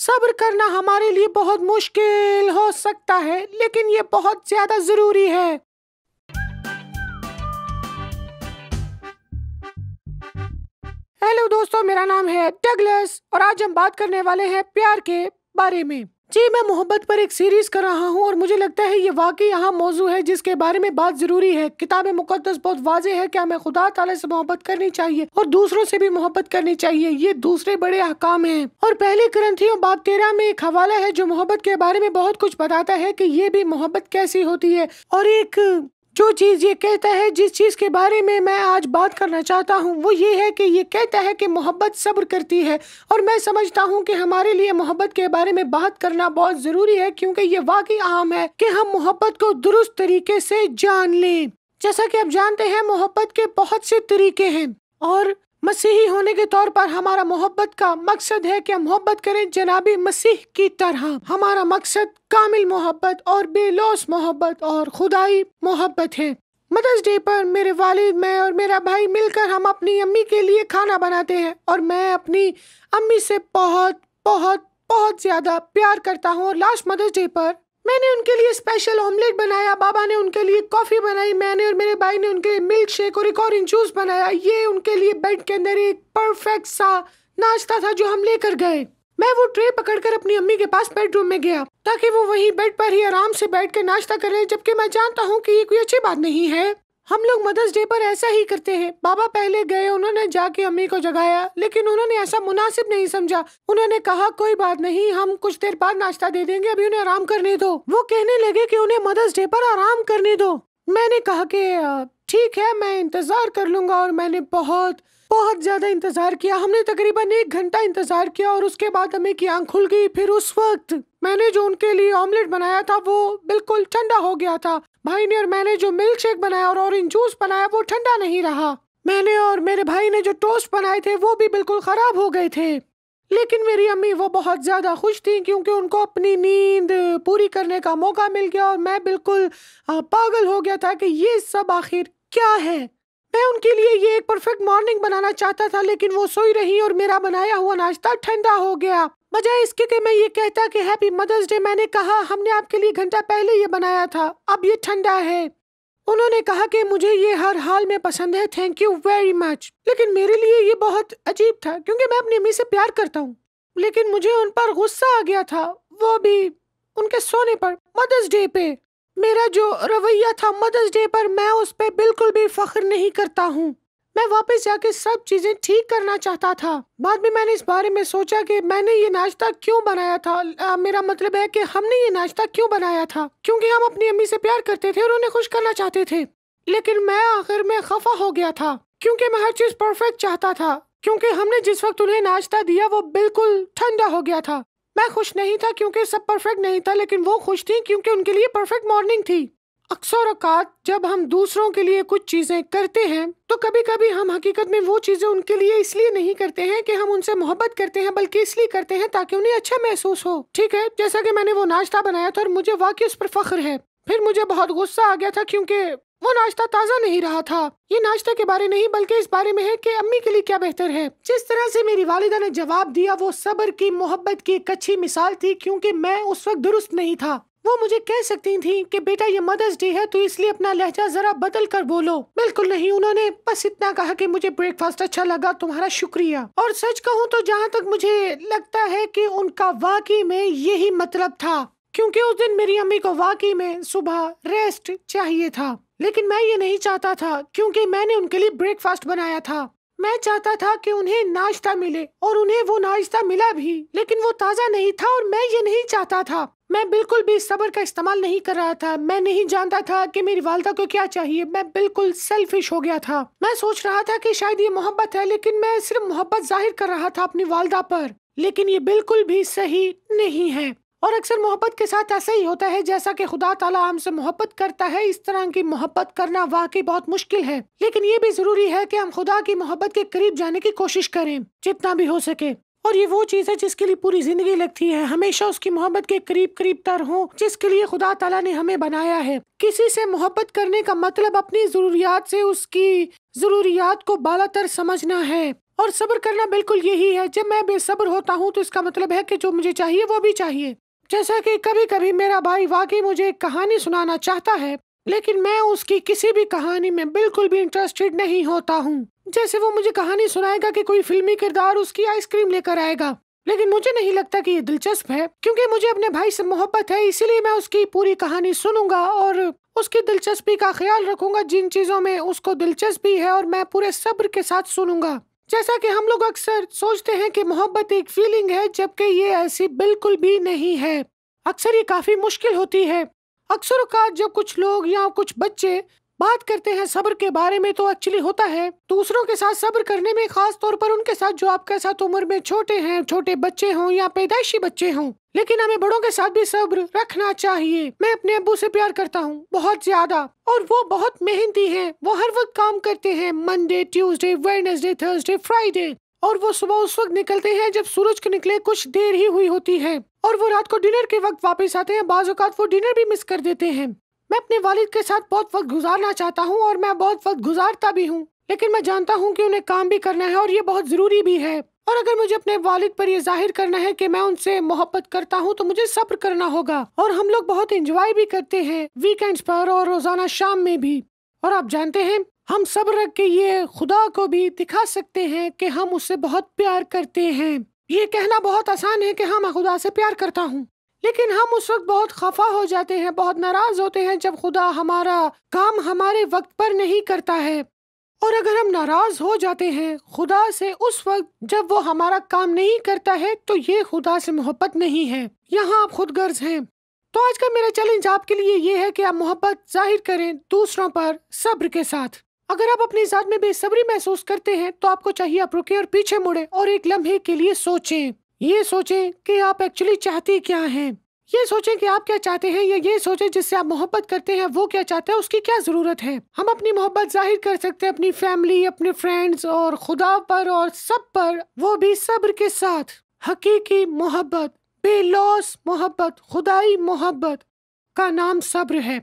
सब्र करना हमारे लिए बहुत मुश्किल हो सकता है, लेकिन ये बहुत ज्यादा जरूरी है। हेलो दोस्तों, मेरा नाम है डगलस और आज हम बात करने वाले हैं प्यार के बारे में। जी, मैं मोहब्बत पर एक सीरीज कर रहा हूँ और मुझे लगता है ये वाकई अहम मौजू है जिसके बारे में बात जरूरी है। किताब मुकद्दस बहुत वाज़ेह है कि हमें खुदा ताला से मोहब्बत करनी चाहिए और दूसरों से भी मोहब्बत करनी चाहिए। ये दूसरे बड़े अहकाम हैं। और पहले कुरिन्थियों बाब 13 में एक हवाला है जो मोहब्बत के बारे में बहुत कुछ बताता है कि ये भी मोहब्बत कैसी होती है। और एक जो चीज ये कहता है, जिस चीज के बारे में मैं आज बात करना चाहता हूँ, वो ये है कि ये कहता है कि मोहब्बत सब्र करती है। और मैं समझता हूँ कि हमारे लिए मोहब्बत के बारे में बात करना बहुत जरूरी है, क्योंकि ये वाकई अहम है कि हम मोहब्बत को दुरुस्त तरीके से जान लें। जैसा कि आप जानते हैं, मोहब्बत के बहुत से तरीके हैं और मसीही होने के तौर पर हमारा मोहब्बत का मकसद है कि हम मोहब्बत करें जनाबी मसीह की तरह। हमारा मकसद कामिल मोहब्बत और बेलौस मोहब्बत और खुदाई मोहब्बत है। मदर्स डे पर मेरे वालिद, मैं और मेरा भाई मिलकर हम अपनी अम्मी के लिए खाना बनाते हैं और मैं अपनी अम्मी से बहुत बहुत बहुत ज्यादा प्यार करता हूँ। और लास्ट मदर्स डे पर मैंने उनके लिए स्पेशल ऑमलेट बनाया, बाबा ने उनके लिए कॉफी बनाई, मैंने और मेरे भाई ने उनके लिए मिल्क शेक और एक ऑरेंज जूस बनाया। ये उनके लिए बेड के अंदर एक परफेक्ट सा नाश्ता था जो हम लेकर गए। मैं वो ट्रे पकड़कर अपनी अम्मी के पास बेडरूम में गया ताकि वो वहीं बेड पर ही आराम से बैठ कर नाश्ता करें, जबकि मैं जानता हूँ कि ये कोई अच्छी बात नहीं है। हम लोग मदर्स डे पर ऐसा ही करते हैं। बाबा पहले गए, उन्होंने जाके अम्मी को जगाया, लेकिन उन्होंने ऐसा मुनासिब नहीं समझा। उन्होंने कहा कोई बात नहीं, हम कुछ देर बाद नाश्ता दे देंगे, अभी उन्हें आराम करने दो। वो कहने लगे कि उन्हें मदर्स डे पर आराम करने दो। मैंने कहा कि ठीक है, मैं इंतजार कर लूंगा। और मैंने बहुत बहुत ज्यादा इंतजार किया। हमने तकरीबन 1 घंटा इंतजार किया और उसके बाद अम्मी की आंख खुल गई। फिर उस वक्त मैंने जो उनके लिए ऑमलेट बनाया था वो बिल्कुल ठंडा हो गया था। भाई ने और मैंने जो मिल्क शेक बनाया और ऑरेंज जूस बनाया वो ठंडा नहीं रहा। मैंने और मेरे भाई ने जो टोस्ट बनाए थे वो भी बिल्कुल खराब हो गए थे। लेकिन मेरी अम्मी वो बहुत ज्यादा खुश थी क्योंकि उनको अपनी नींद पूरी करने का मौका मिल गया। और मैं बिल्कुल पागल हो गया था कि ये सब आखिर क्या है। मैं उनके लिए ये एक परफेक्ट मॉर्निंग बनाना चाहता था, लेकिन वो सोई रही और मेरा बनाया हुआ नाश्ता ठंडा हो गया। बजाय इसके कि मैं ये कहता कि हैप्पी मदर्स डे, मैंने कहा हमने आपके लिए घंटा पहले ये बनाया था, अब ये ठंडा है। उन्होंने कहा कि मुझे ये हर हाल में पसंद है, थैंक यू वेरी मच। लेकिन मेरे लिए ये बहुत अजीब था क्योंकि मैं अपनी अम्मी से प्यार करता हूँ, लेकिन मुझे उन पर गुस्सा आ गया था, वो भी उनके सोने पर मदर्स डे पे। मेरा जो रवैया था मदर्स डे पर, मैं उस पर बिल्कुल भी फख्र नहीं करता हूँ। मैं वापस जाके सब चीजें ठीक करना चाहता था। बाद में मैंने इस बारे में सोचा कि मैंने ये नाश्ता क्यों बनाया था। मेरा मतलब है कि हमने ये नाश्ता क्यों बनाया था, क्योंकि हम अपनी अम्मी से प्यार करते थे और उन्हें खुश करना चाहते थे। लेकिन मैं आखिर में खफा हो गया था क्योंकि मैं हर चीज परफेक्ट चाहता था। क्योंकि हमने जिस वक्त उन्हें नाश्ता दिया वो बिल्कुल ठंडा हो गया था। मैं खुश नहीं था क्योंकि सब परफेक्ट नहीं था, लेकिन वो खुश थी क्योंकि उनके लिए परफेक्ट मॉर्निंग थी। अक्सर औकात जब हम दूसरों के लिए कुछ चीजें करते हैं तो कभी कभी हम हकीकत में वो चीजें उनके लिए इसलिए नहीं करते हैं कि हम उनसे मोहब्बत करते हैं, बल्कि इसलिए करते हैं ताकि उन्हें अच्छा महसूस हो। ठीक है, जैसा कि मैंने वो नाश्ता बनाया था और मुझे वाकई उस पर फख्र है। फिर मुझे बहुत गुस्सा आ गया था क्योंकि वो नाश्ता ताज़ा नहीं रहा था। ये नाश्ते के बारे नहीं बल्कि इस बारे में है कि अम्मी के लिए क्या बेहतर है। जिस तरह से मेरी वालिदा ने जवाब दिया वो सब्र की, मोहब्बत की एक अच्छी मिसाल थी, क्योंकि मैं उस वक्त दुरुस्त नहीं था। वो मुझे कह सकती थी कि बेटा ये मदर्स डे है तो इसलिए अपना लहजा जरा बदल कर बोलो। बिल्कुल नहीं, उन्होंने बस इतना कहा कि मुझे ब्रेकफास्ट अच्छा लगा, तुम्हारा शुक्रिया। और सच कहूँ तो जहाँ तक मुझे लगता है कि उनका वाकई में यही मतलब था, क्योंकि उस दिन मेरी अम्मी को वाकई में सुबह रेस्ट चाहिए था। लेकिन मैं ये नहीं चाहता था क्योंकि मैंने उनके लिए ब्रेकफास्ट बनाया था। मैं चाहता था कि उन्हें नाश्ता मिले और उन्हें वो नाश्ता मिला भी, लेकिन वो ताज़ा नहीं था और मैं ये नहीं चाहता था। मैं बिल्कुल भी सब्र का इस्तेमाल नहीं कर रहा था। मैं नहीं जानता था कि मेरी वालिदा को क्या चाहिए। मैं बिल्कुल सेल्फिश हो गया था। मैं सोच रहा था कि शायद ये मोहब्बत है, लेकिन मैं सिर्फ मोहब्बत जाहिर कर रहा था अपनी वालिदा पर। लेकिन ये बिल्कुल भी सही नहीं है। और अक्सर मोहब्बत के साथ ऐसा ही होता है, जैसा कि खुदा ताला हमसे मोहब्बत करता है, इस तरह की मोहब्बत करना वाकई बहुत मुश्किल है। लेकिन ये भी जरूरी है कि हम खुदा की मोहब्बत के करीब जाने की कोशिश करें जितना भी हो सके। और ये वो चीज है जिसके लिए पूरी जिंदगी लगती है, हमेशा उसकी मोहब्बत के करीब करीब तर हो जिसके लिए खुदा ताला ने हमें बनाया है। किसी से मोहब्बत करने का मतलब अपनी जरूरियात से उसकी जरूरियात को बालातर समझना है और सब्र करना बिल्कुल यही है। जब मैं बेसब्र होता हूँ तो इसका मतलब है कि जो मुझे चाहिए वो भी चाहिए। जैसा कि कभी कभी मेरा भाई वाकई मुझे एक कहानी सुनाना चाहता है, लेकिन मैं उसकी किसी भी कहानी में बिल्कुल भी इंटरेस्टेड नहीं होता हूँ। जैसे वो मुझे कहानी सुनाएगा कि कोई फिल्मी किरदार उसकी आइसक्रीम लेकर आएगा, लेकिन मुझे नहीं लगता कि ये दिलचस्प है, क्योंकि मुझे अपने भाई से मोहब्बत है। इसीलिए मैं उसकी पूरी कहानी सुनूंगा और उसकी दिलचस्पी का ख्याल रखूंगा जिन चीजों में उसको दिलचस्पी है, और मैं पूरे सब्र के साथ सुनूंगा। जैसा कि हम लोग अक्सर सोचते हैं कि मोहब्बत एक फीलिंग है, जबकि ये ऐसी बिल्कुल भी नहीं है। अक्सर ये काफी मुश्किल होती है। अक्सर औकात जब कुछ लोग या कुछ बच्चे बात करते हैं सब्र के बारे में, तो एक्चुअली होता है दूसरों के साथ सब्र करने में, खास तौर पर उनके साथ जो आपके साथ उम्र में छोटे हैं, छोटे बच्चे हों या पैदाइशी बच्चे हों। लेकिन हमें बड़ों के साथ भी सब्र रखना चाहिए। मैं अपने अब्बू से प्यार करता हूँ बहुत ज्यादा, और वो बहुत मेहनती हैं। वो हर वक्त काम करते हैं, Monday, Tuesday, Wednesday, Thursday, Friday, और वो सुबह उस वक्त निकलते हैं जब सूरज के निकले कुछ देर ही हुई होती है, और वो रात को डिनर के वक्त वापस आते हैं। बाज़ औक़ात वो डिनर भी मिस कर देते हैं। मैं अपने वालिद के साथ बहुत वक्त गुजारना चाहता हूँ और मैं बहुत वक्त गुजारता भी हूँ, लेकिन मैं जानता हूँ कि उन्हें काम भी करना है और ये बहुत जरूरी भी है। और अगर मुझे अपने वालिद पर ये जाहिर करना है कि मैं उनसे मोहब्बत करता हूँ, तो मुझे सब्र करना होगा। और हम लोग बहुत एंजॉय भी करते हैं वीकेंड्स पर और रोजाना शाम में भी। और आप जानते हैं, हम सब्र रख के ये खुदा को भी दिखा सकते हैं कि हम उससे बहुत प्यार करते हैं। ये कहना बहुत आसान है कि हाँ, मैं खुदा से प्यार करता हूँ, लेकिन हम उस वक्त बहुत खफा हो जाते हैं, बहुत नाराज होते हैं जब खुदा हमारा काम हमारे वक्त पर नहीं करता है। और अगर हम नाराज हो जाते हैं खुदा से उस वक्त जब वो हमारा काम नहीं करता है, तो ये खुदा से मोहब्बत नहीं है, यहाँ आप खुद गर्ज हैं। तो आज का मेरा चैलेंज आपके लिए ये है कि आप मोहब्बत जाहिर करें दूसरों पर सब्र के साथ। अगर आप अपनी जात में बेसब्री महसूस करते हैं, तो आपको चाहिए आप रुके और पीछे मुड़े और एक लम्हे के लिए सोचें। ये सोचें कि आप एक्चुअली चाहते क्या हैं। ये सोचें कि आप क्या चाहते हैं, या ये सोचें जिससे आप मोहब्बत करते हैं वो क्या चाहते हैं, उसकी क्या जरूरत है। हम अपनी मोहब्बत जाहिर कर सकते हैं अपनी फैमिली, अपने फ्रेंड्स और खुदा पर और सब पर, वो भी सब्र के साथ। हकीकी मोहब्बत, बेलौस मोहब्बत, खुदाई मोहब्बत का नाम सब्र है।